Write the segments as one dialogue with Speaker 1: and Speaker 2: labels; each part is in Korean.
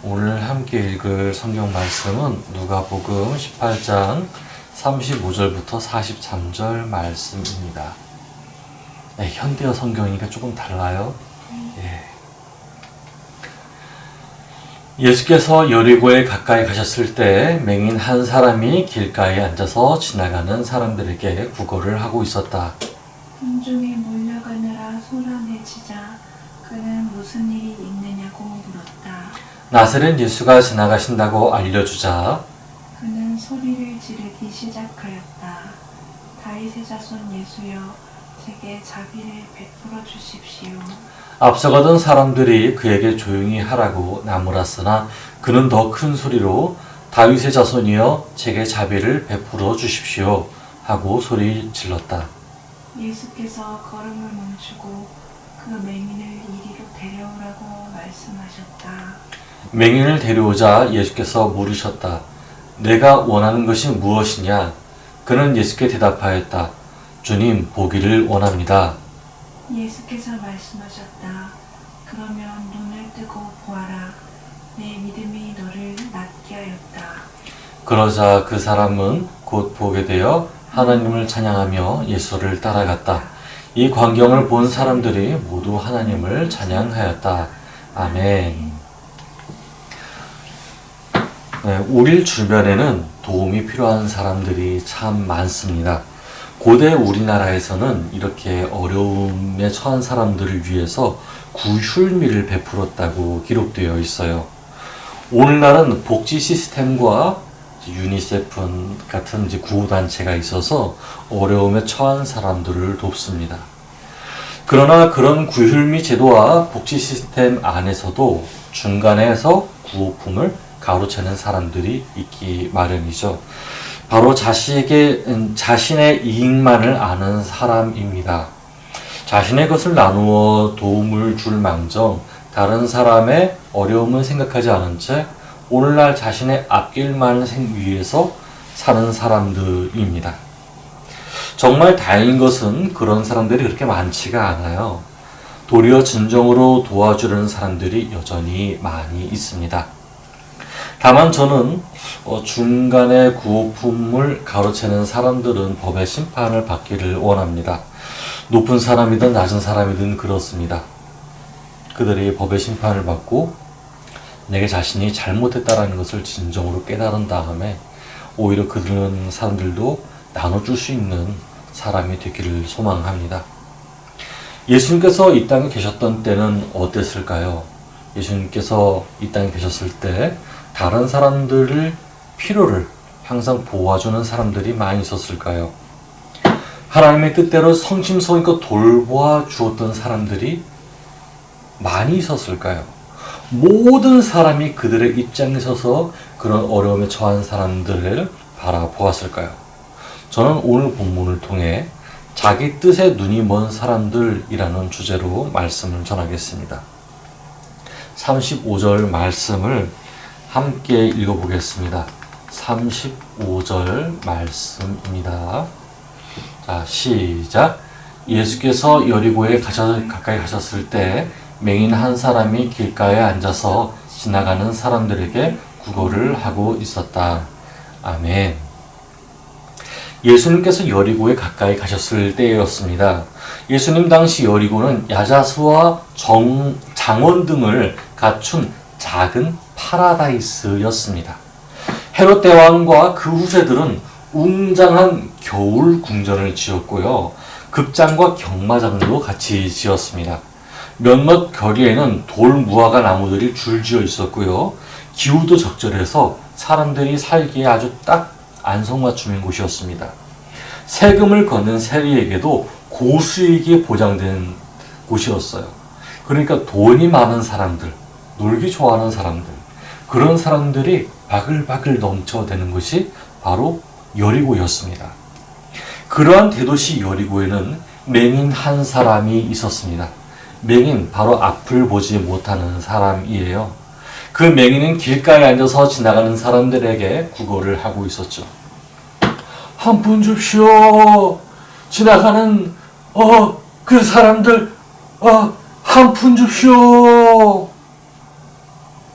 Speaker 1: 오늘 함께 읽을 성경 말씀은 누가복음 18장 35절부터 43절 말씀입니다. 네, 현대어 성경이니까 조금 달라요. 예수께서 여리고에 가까이 가셨을 때 맹인 한 사람이 길가에 앉아서 지나가는 사람들에게 구걸을 하고 있었다.
Speaker 2: 군중에 몰려가느라 소란해지자 그는 무슨 일이 있느냐고 물었다.
Speaker 1: 나사렛 예수가 지나가신다고 알려주자
Speaker 2: 그는 소리를 지르기 시작하였다. 다윗의 자손 예수여, 제게 자비를 베풀어 주십시오.
Speaker 1: 앞서가던 사람들이 그에게 조용히 하라고 나무랐으나 그는 더 큰 소리로 다윗의 자손이여 제게 자비를 베풀어 주십시오 하고 소리 질렀다.
Speaker 2: 예수께서 걸음을 멈추고 그 맹인을 이리로 데려오라고 말씀하셨다.
Speaker 1: 맹인을 데려오자 예수께서 물으셨다. 내가 원하는 것이 무엇이냐? 그는 예수께 대답하였다. 주님, 보기를 원합니다.
Speaker 2: 예수께서 말씀하셨다. 그러면 눈을 뜨고 보아라. 내 믿음이 너를 낫게 하였다.
Speaker 1: 그러자 그 사람은 곧 보게 되어 하나님을 찬양하며 예수를 따라갔다. 이 광경을 본 사람들이 모두 하나님을 찬양하였다. 아멘. 네, 우리 주변에는 도움이 필요한 사람들이 참 많습니다. 고대 우리나라에서는 이렇게 어려움에 처한 사람들을 위해서 구휼미를 베풀었다고 기록되어 있어요. 오늘날은 복지 시스템과 유니세프 같은 구호단체가 있어서 어려움에 처한 사람들을 돕습니다. 그러나 그런 구휼미 제도와 복지 시스템 안에서도 중간에서 구호품을 가로채는 사람들이 있기 마련이죠. 바로 자신의 이익만을 아는 사람입니다. 자신의 것을 나누어 도움을 줄 망정 다른 사람의 어려움을 생각하지 않은 채 오늘날 자신의 앞길만 위해서 사는 사람들입니다. 정말 다행인 것은 그런 사람들이 그렇게 많지가 않아요. 도리어 진정으로 도와주려는 사람들이 여전히 많이 있습니다. 다만 저는 중간에 구호품을 가로채는 사람들은 법의 심판을 받기를 원합니다. 높은 사람이든 낮은 사람이든 그렇습니다. 그들이 법의 심판을 받고 내게 자신이 잘못했다는 것을 진정으로 깨달은 다음에 오히려 그런 사람들도 나눠줄 수 있는 사람이 되기를 소망합니다. 예수님께서 이 땅에 계셨던 때는 어땠을까요? 예수님께서 이 땅에 계셨을 때 다른 사람들의 필요를 항상 보호해주는 사람들이 많이 있었을까요? 하나님의 뜻대로 성심성의껏 돌보아 주었던 사람들이 많이 있었을까요? 모든 사람이 그들의 입장에 서서 그런 어려움에 처한 사람들을 바라보았을까요? 저는 오늘 본문을 통해 자기 뜻에 눈이 먼 사람들이라는 주제로 말씀을 전하겠습니다. 35절 말씀을 함께 읽어보겠습니다. 35절 말씀입니다. 자, 시작. 예수께서 여리고에 가까이 가셨을 때 맹인 한 사람이 길가에 앉아서 지나가는 사람들에게 구걸을 하고 있었다. 아멘. 예수님께서 여리고에 가까이 가셨을 때였습니다. 예수님 당시 여리고는 야자수와 장원 등을 갖춘 작은 파라다이스였습니다. 헤롯 대왕과 그 후세들은 웅장한 겨울 궁전을 지었고요. 극장과 경마장도 같이 지었습니다. 몇몇 거리에는 돌 무화과 나무들이 줄지어 있었고요. 기후도 적절해서 사람들이 살기에 아주 딱 안성맞춤인 곳이었습니다. 세금을 걷는 세리에게도 고수익이 보장된 곳이었어요. 그러니까 돈이 많은 사람들, 놀기 좋아하는 사람들, 그런 사람들이 바글바글 넘쳐대는 것이 바로 여리고였습니다. 그러한 대도시 여리고에는 맹인 한 사람이 있었습니다. 맹인, 바로 앞을 보지 못하는 사람이에요. 그 맹인은 길가에 앉아서 지나가는 사람들에게 구걸을 하고 있었죠. 한 푼 줍시오. 지나가는 그 사람들 한 푼 줍시오.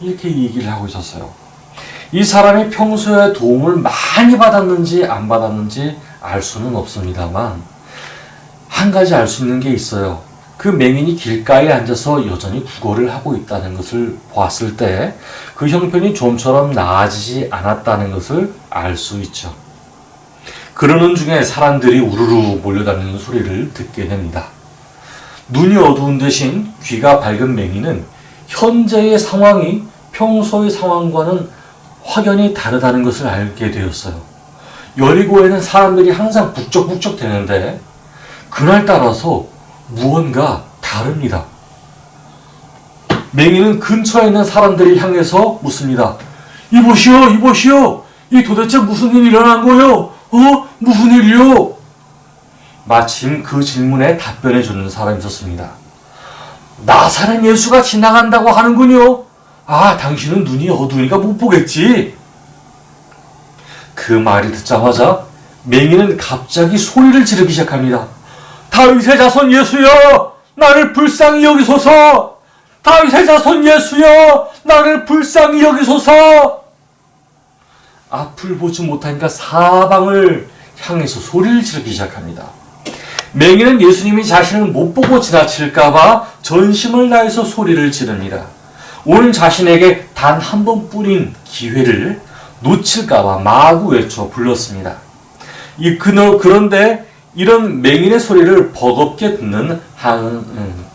Speaker 1: 이렇게 얘기를 하고 있었어요. 이 사람이 평소에 도움을 많이 받았는지 안 받았는지 알 수는 없습니다만 한 가지 알 수 있는 게 있어요. 그 맹인이 길가에 앉아서 여전히 구걸을 하고 있다는 것을 보았을 때 그 형편이 좀처럼 나아지지 않았다는 것을 알 수 있죠. 그러는 중에 사람들이 우르르 몰려다니는 소리를 듣게 됩니다. 눈이 어두운 대신 귀가 밝은 맹인은 현재의 상황이 평소의 상황과는 확연히 다르다는 것을 알게 되었어요. 여리고에는 사람들이 항상 북적북적 되는데 그날따라서 무언가 다릅니다. 맹인은 근처에 있는 사람들을 향해서 묻습니다. 이보시오, 이보시오. 이 도대체 무슨 일이 일어난 거요? 무슨 일이요? 마침 그 질문에 답변해 주는 사람이 있었습니다. 나사렛 예수가 지나간다고 하는군요. 아, 당신은 눈이 어두우니까 못 보겠지. 그 말을 듣자마자 맹인은 갑자기 소리를 지르기 시작합니다. 다윗의 자손 예수여, 나를 불쌍히 여기소서. 다윗의 자손 예수여, 나를 불쌍히 여기소서. 앞을 보지 못하니까 사방을 향해서 소리를 지르기 시작합니다. 맹인은 예수님이 자신을 못 보고 지나칠까봐 전심을 다해서 소리를 지릅니다. 오늘 자신에게 단 한 번뿐인 기회를 놓칠까봐 마구 외쳐 불렀습니다. 그런데 이런 맹인의 소리를 버겁게 듣는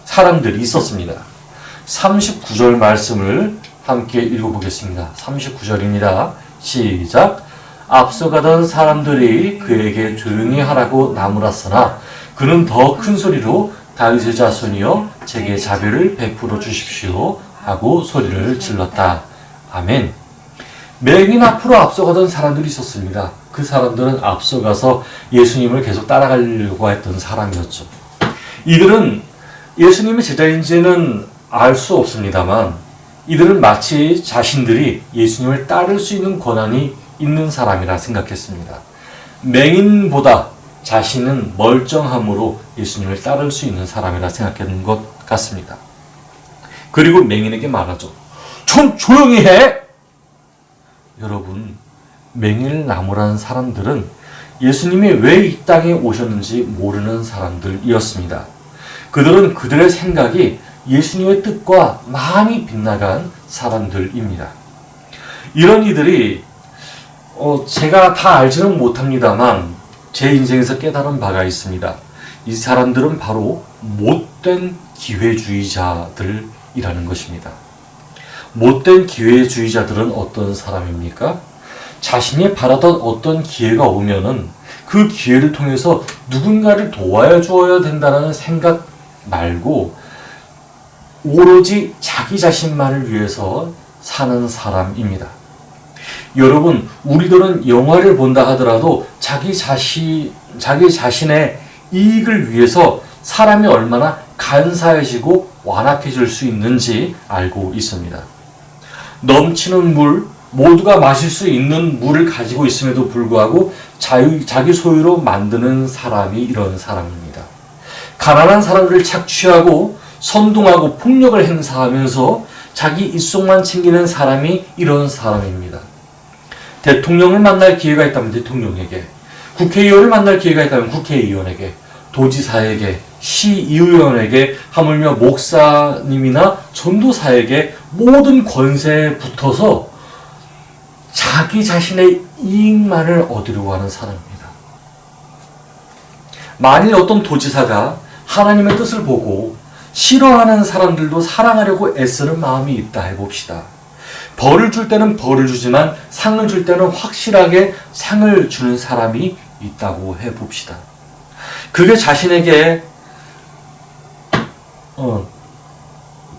Speaker 1: 사람들이 있었습니다. 39절 말씀을 함께 읽어보겠습니다. 39절입니다. 시작. 앞서가던 사람들이 그에게 조용히 하라고 나무랐으나 그는 더 큰 소리로 다윗의 자손이여 제게 자비를 베풀어 주십시오 하고 소리를 질렀다. 아멘. 맹인 앞으로 앞서가던 사람들이 있었습니다. 그 사람들은 앞서가서 예수님을 계속 따라가려고 했던 사람이었죠. 이들은 예수님의 제자인지는 알 수 없습니다만 이들은 마치 자신들이 예수님을 따를 수 있는 권한이 있는 사람이라 생각했습니다. 맹인보다 자신은 멀쩡함으로 예수님을 따를 수 있는 사람이라 생각했는 것 같습니다. 그리고 맹인에게 말하죠. 좀 조용히 해! 여러분, 맹인을 나무라는 사람들은 예수님이 왜 이 땅에 오셨는지 모르는 사람들이었습니다. 그들은 그들의 생각이 예수님의 뜻과 많이 빗나간 사람들입니다. 이런 이들이 제가 다 알지는 못합니다만 제 인생에서 깨달은 바가 있습니다. 이 사람들은 바로 못된 기회주의자들이라는 것입니다. 못된 기회주의자들은 어떤 사람입니까? 자신이 바라던 어떤 기회가 오면은 그 기회를 통해서 누군가를 도와야 주어야 된다는 생각 말고 오로지 자기 자신만을 위해서 사는 사람입니다. 여러분, 우리들은 영화를 본다 하더라도 자기 자신의 이익을 위해서 사람이 얼마나 간사해지고 완악해질 수 있는지 알고 있습니다. 넘치는 물, 모두가 마실 수 있는 물을 가지고 있음에도 불구하고 자기 소유로 만드는 사람이 이런 사람입니다. 가난한 사람들을 착취하고 선동하고 폭력을 행사하면서 자기 입속만 챙기는 사람이 이런 사람입니다. 대통령을 만날 기회가 있다면 대통령에게, 국회의원을 만날 기회가 있다면 국회의원에게, 도지사에게, 시의원에게, 하물며 목사님이나 전도사에게 모든 권세에 붙어서 자기 자신의 이익만을 얻으려고 하는 사람입니다. 만일 어떤 도지사가 하나님의 뜻을 보고 싫어하는 사람들도 사랑하려고 애쓰는 마음이 있다 해봅시다. 벌을 줄 때는 벌을 주지만 상을 줄 때는 확실하게 상을 주는 사람이 있다고 해봅시다. 그게 자신에게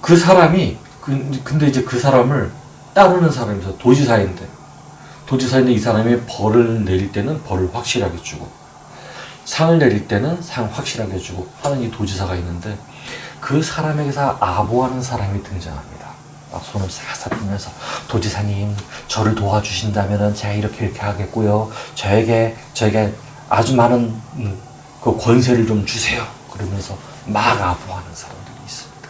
Speaker 1: 그 사람이 근데 이제 그 사람을 따르는 사람이죠. 도지사인데 이 사람이 벌을 내릴 때는 벌을 확실하게 주고 상을 내릴 때는 상 확실하게 주고 하는 이 도지사가 있는데 그 사람에게서 아부하는 사람이 등장합니다. 손을 싹싹 들면서 도지사님 저를 도와주신다면 제가 이렇게 하겠고요. 저에게 아주 많은 그 권세를 좀 주세요. 그러면서 막 아부하는 사람들이 있습니다.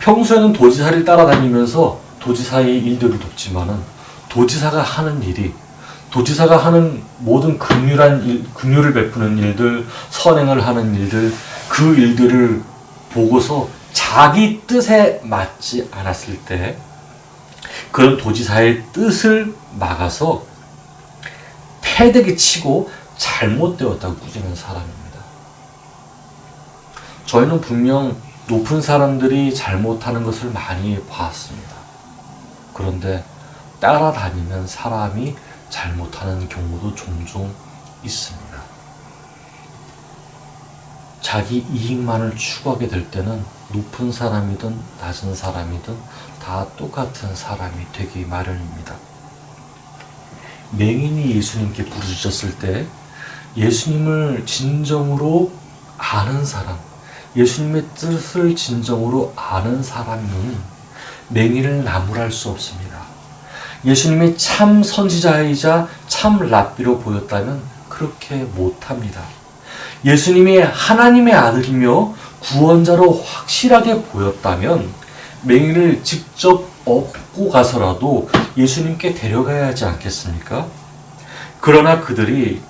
Speaker 1: 평소에는 도지사를 따라다니면서 도지사의 일들을 돕지만은 도지사가 하는 일이 도지사가 하는 모든 긍휼한 일, 긍휼을 베푸는 일들, 선행을 하는 일들, 그 일들을 보고서 자기 뜻에 맞지 않았을 때 그런 도지사의 뜻을 막아서 패대기 치고 잘못되었다고 꾸짖는 사람입니다. 저희는 분명 높은 사람들이 잘못하는 것을 많이 봤습니다. 그런데 따라다니는 사람이 잘못하는 경우도 종종 있습니다. 자기 이익만을 추구하게 될 때는 높은 사람이든 낮은 사람이든 다 똑같은 사람이 되기 마련입니다. 맹인이 예수님께 부르짖었을 때 예수님을 진정으로 아는 사람, 예수님의 뜻을 진정으로 아는 사람은 맹인을 나무랄 수 없습니다. 예수님이 참 선지자이자 참 랍비로 보였다면 그렇게 못합니다. 예수님이 하나님의 아들이며 구원자로 확실하게 보였다면 맹인을 직접 업고 가서라도 예수님께 데려가야 하지 않겠습니까? 그러나 그들이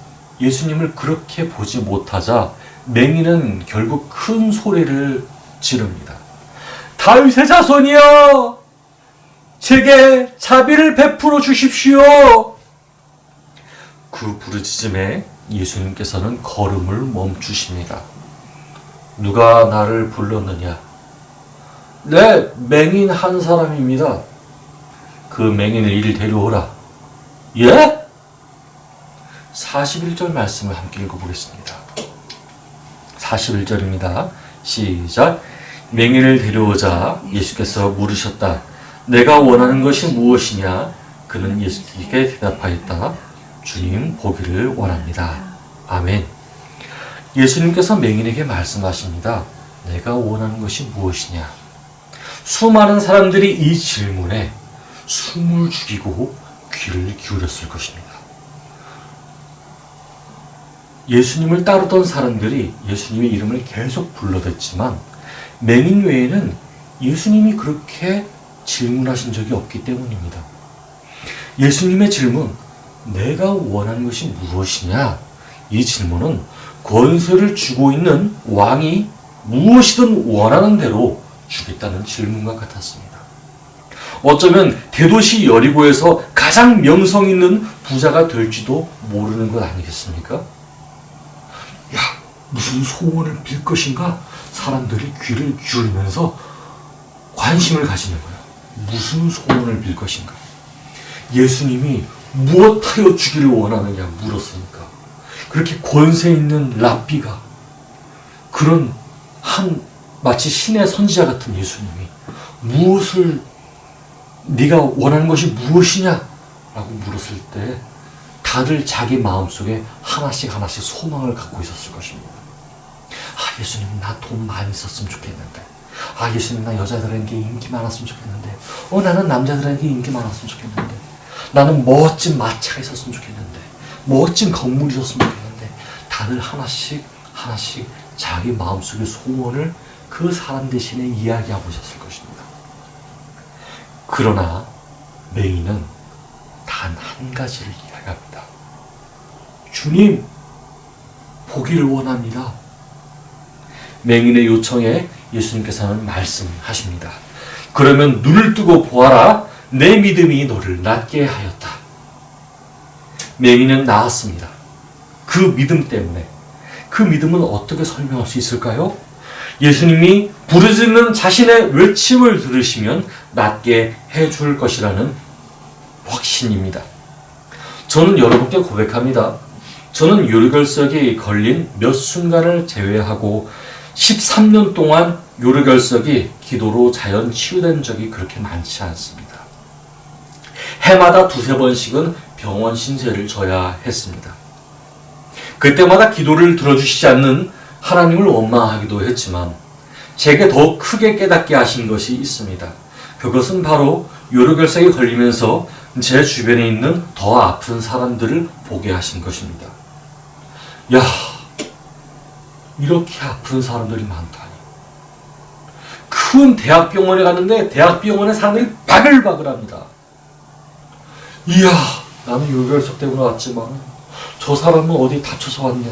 Speaker 1: 예수님을 그렇게 보지 못하자 맹인은 결국 큰 소리를 지릅니다. 다윗의 자손이여, 제게 자비를 베풀어 주십시오. 그 부르짖음에 예수님께서는 걸음을 멈추십니다. 누가 나를 불렀느냐? 네, 맹인 한 사람입니다. 그 맹인을 이리 데려오라. 예? 41절 말씀을 함께 읽어보겠습니다. 41절입니다. 시작. 맹인을 데려오자 예수께서 물으셨다. 내가 원하는 것이 무엇이냐? 그는 예수께 대답하였다. 주님, 보기를 원합니다. 아멘. 예수님께서 맹인에게 말씀하십니다. 내가 원하는 것이 무엇이냐? 수많은 사람들이 이 질문에 숨을 죽이고 귀를 기울였을 것입니다. 예수님을 따르던 사람들이 예수님의 이름을 계속 불러댔지만 맹인 외에는 예수님이 그렇게 질문하신 적이 없기 때문입니다. 예수님의 질문, 내가 원하는 것이 무엇이냐? 이 질문은 권세를 쥐고 있는 왕이 무엇이든 원하는 대로 주겠다는 질문과 같았습니다. 어쩌면 대도시 여리고에서 가장 명성 있는 부자가 될지도 모르는 것 아니겠습니까? 야, 무슨 소원을 빌 것인가? 사람들이 귀를 기울이면서 관심을 가지는 거예요. 무슨 소원을 빌 것인가? 예수님이 무엇하여 주기를 원하느냐 물었으니까. 그렇게 권세 있는 랍비가 그런 마치 신의 선지자 같은 예수님이 무엇을 네가 원하는 것이 무엇이냐? 라고 물었을 때 다들 자기 마음속에 하나씩 소망을 갖고 있었을 것입니다. 아, 예수님, 나 돈 많이 있었으면 좋겠는데. 아, 예수님, 나 여자들에게 인기 많았으면 좋겠는데. 나는 남자들에게 인기 많았으면 좋겠는데. 나는 멋진 마차가 있었으면 좋겠는데. 멋진 건물이 있었으면 좋겠는데. 다들 하나씩 자기 마음속의 소원을 그 사람 대신에 이야기하고 있었을 것입니다. 그러나 맹인은 단 한 가지를 이야기합니다. 주님, 보기를 원합니다. 맹인의 요청에 예수님께서는 말씀하십니다. 그러면 눈을 뜨고 보아라. 내 믿음이 너를 낫게 하였다. 맹인은 나았습니다. 그 믿음 때문에. 그 믿음은 어떻게 설명할 수 있을까요? 예수님이 부르짖는 자신의 외침을 들으시면 낫게 해줄 것이라는 확신입니다. 저는 여러분께 고백합니다. 저는 요르결석이 걸린 몇 순간을 제외하고 13년 동안 요르결석이 기도로 자연 치유된 적이 그렇게 많지 않습니다. 해마다 두세 번씩은 병원 신세를 져야 했습니다. 그때마다 기도를 들어주시지 않는 하나님을 원망하기도 했지만 제게 더 크게 깨닫게 하신 것이 있습니다. 그것은 바로 요르결석에 걸리면서 제 주변에 있는 더 아픈 사람들을 보게 하신 것입니다. 야, 이렇게 아픈 사람들이 많다니. 그 큰 대학병원에 갔는데 대학병원에 사람들이 바글바글합니다. 이야, 나는 요결석 때문에 왔지만 저 사람은 어디 다쳐서 왔네.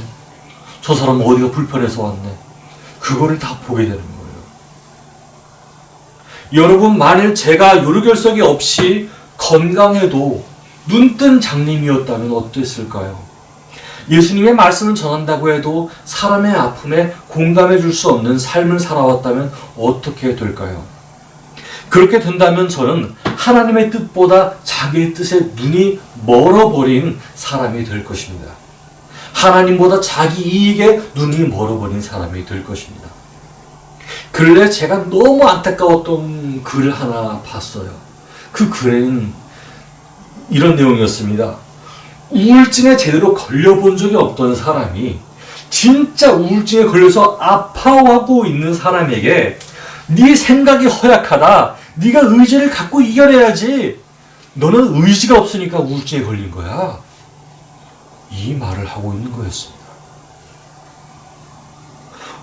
Speaker 1: 저 사람은 어디가 불편해서 왔네. 그거를 다 보게 되는 거예요. 여러분, 만일 제가 요르결석이 없이 건강해도 눈뜬 장님이었다면 어땠을까요? 예수님의 말씀을 전한다고 해도 사람의 아픔에 공감해 줄 수 없는 삶을 살아왔다면 어떻게 될까요? 그렇게 된다면 저는 하나님의 뜻보다 자기의 뜻에 눈이 멀어버린 사람이 될 것입니다. 하나님보다 자기 이익에 눈이 멀어버린 사람이 될 것입니다. 근래 제가 너무 안타까웠던 글을 하나 봤어요. 그 글에는 이런 내용이었습니다. 우울증에 제대로 걸려본 적이 없던 사람이 진짜 우울증에 걸려서 아파하고 있는 사람에게 네 생각이 허약하다. 네가 의지를 갖고 이겨내야지. 너는 의지가 없으니까 우울증에 걸린 거야. 이 말을 하고 있는 거였습니다.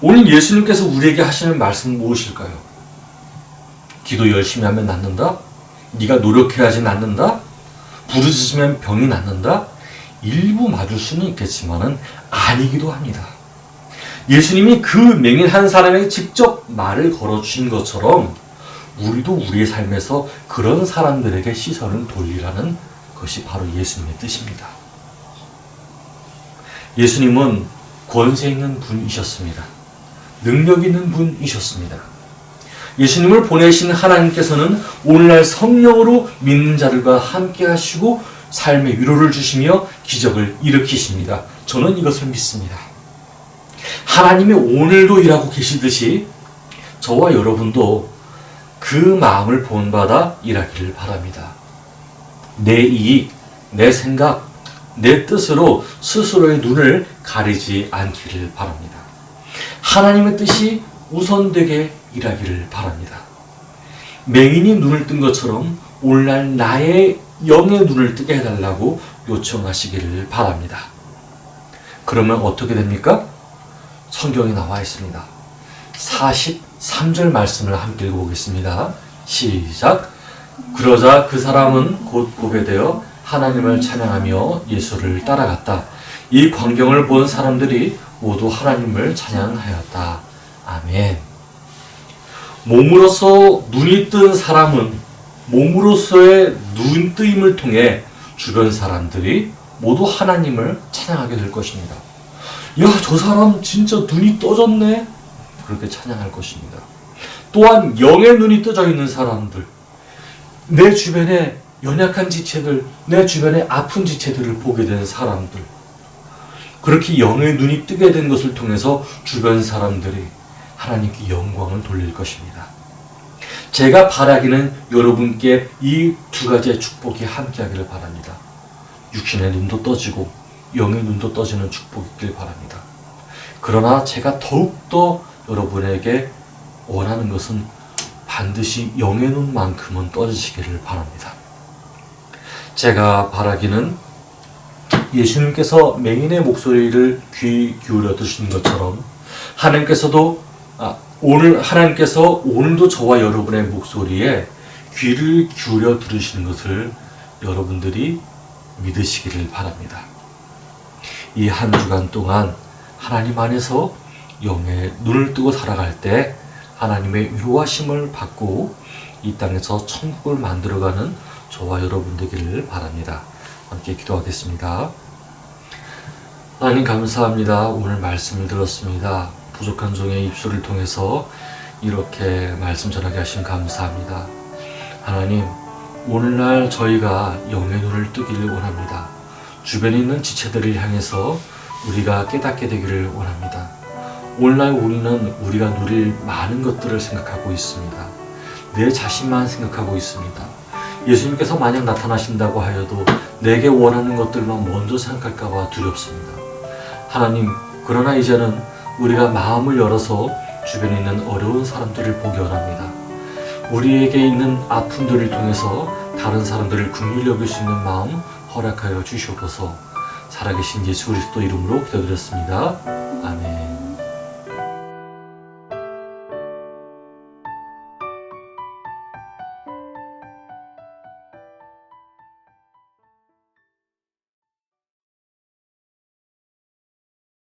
Speaker 1: 오늘 예수님께서 우리에게 하시는 말씀은 무엇일까요? 기도 열심히 하면 낫는다? 네가 노력해야지 낫는다? 부르짖으면 병이 낫는다? 일부 맞을 수는 있겠지만은 아니기도 합니다. 예수님이 그 맹인한 사람에게 직접 말을 걸어주신 것처럼 우리도 우리의 삶에서 그런 사람들에게 시선을 돌리라는 것이 바로 예수님의 뜻입니다. 예수님은 권세 있는 분이셨습니다. 능력 있는 분이셨습니다. 예수님을 보내신 하나님께서는 오늘날 성령으로 믿는 자들과 함께 하시고 삶의 위로를 주시며 기적을 일으키십니다. 저는 이것을 믿습니다. 하나님이 오늘도 일하고 계시듯이 저와 여러분도 그 마음을 본받아 일하기를 바랍니다. 내 이익, 내 생각, 내 뜻으로 스스로의 눈을 가리지 않기를 바랍니다. 하나님의 뜻이 우선되게 일하기를 바랍니다. 맹인이 눈을 뜬 것처럼 오늘날 나의 영의 눈을 뜨게 해달라고 요청하시기를 바랍니다. 그러면 어떻게 됩니까? 성경에 나와 있습니다. 43절 말씀을 함께 읽어보겠습니다. 시작. 그러자 그 사람은 곧 보게 되어 하나님을 찬양하며 예수를 따라갔다. 이 광경을 본 사람들이 모두 하나님을 찬양하였다. 아멘. 몸으로서 눈이 뜬 사람은 몸으로서의 눈뜨임을 통해 주변 사람들이 모두 하나님을 찬양하게 될 것입니다. 야, 저 사람 진짜 눈이 떠졌네? 그렇게 찬양할 것입니다. 또한 영의 눈이 떠져 있는 사람들, 내 주변에 연약한 지체들, 내 주변에 아픈 지체들을 보게 된 사람들, 그렇게 영의 눈이 뜨게 된 것을 통해서 주변 사람들이 하나님께 영광을 돌릴 것입니다. 제가 바라기는 여러분께 이 두 가지의 축복이 함께하기를 바랍니다. 육신의 눈도 떠지고 영의 눈도 떠지는 축복이 있길 바랍니다. 그러나 제가 더욱더 여러분에게 원하는 것은 반드시 영의 눈만큼은 떠지시기를 바랍니다. 제가 바라기는 예수님께서 맹인의 목소리를 귀 기울여 드신 것처럼 하나님께서 오늘도 저와 여러분의 목소리에 귀를 기울여 들으시는 것을 여러분들이 믿으시기를 바랍니다. 이 한 주간 동안 하나님 안에서 영의 눈을 뜨고 살아갈 때 하나님의 위로하심을 받고 이 땅에서 천국을 만들어가는 저와 여러분 되기를 바랍니다. 함께 기도하겠습니다. 하나님 감사합니다. 오늘 말씀을 들었습니다. 부족한 종의 입술을 통해서 이렇게 말씀 전하게 하신 감사합니다. 하나님, 오늘날 저희가 영의 눈을 뜨기를 원합니다. 주변에 있는 지체들을 향해서 우리가 깨닫게 되기를 원합니다. 오늘날 우리는 우리가 누릴 많은 것들을 생각하고 있습니다. 내 자신만 생각하고 있습니다. 예수님께서 만약 나타나신다고 하여도 내게 원하는 것들만 먼저 생각할까 봐 두렵습니다. 하나님, 그러나 이제는 우리가 마음을 열어서 주변에 있는 어려운 사람들을 보기 원합니다. 우리에게 있는 아픔들을 통해서 다른 사람들을 긍휼히 여길 수 있는 마음 허락하여 주시옵소서. 살아계신 예수 그리스도 이름으로 기도드렸습니다. 아멘.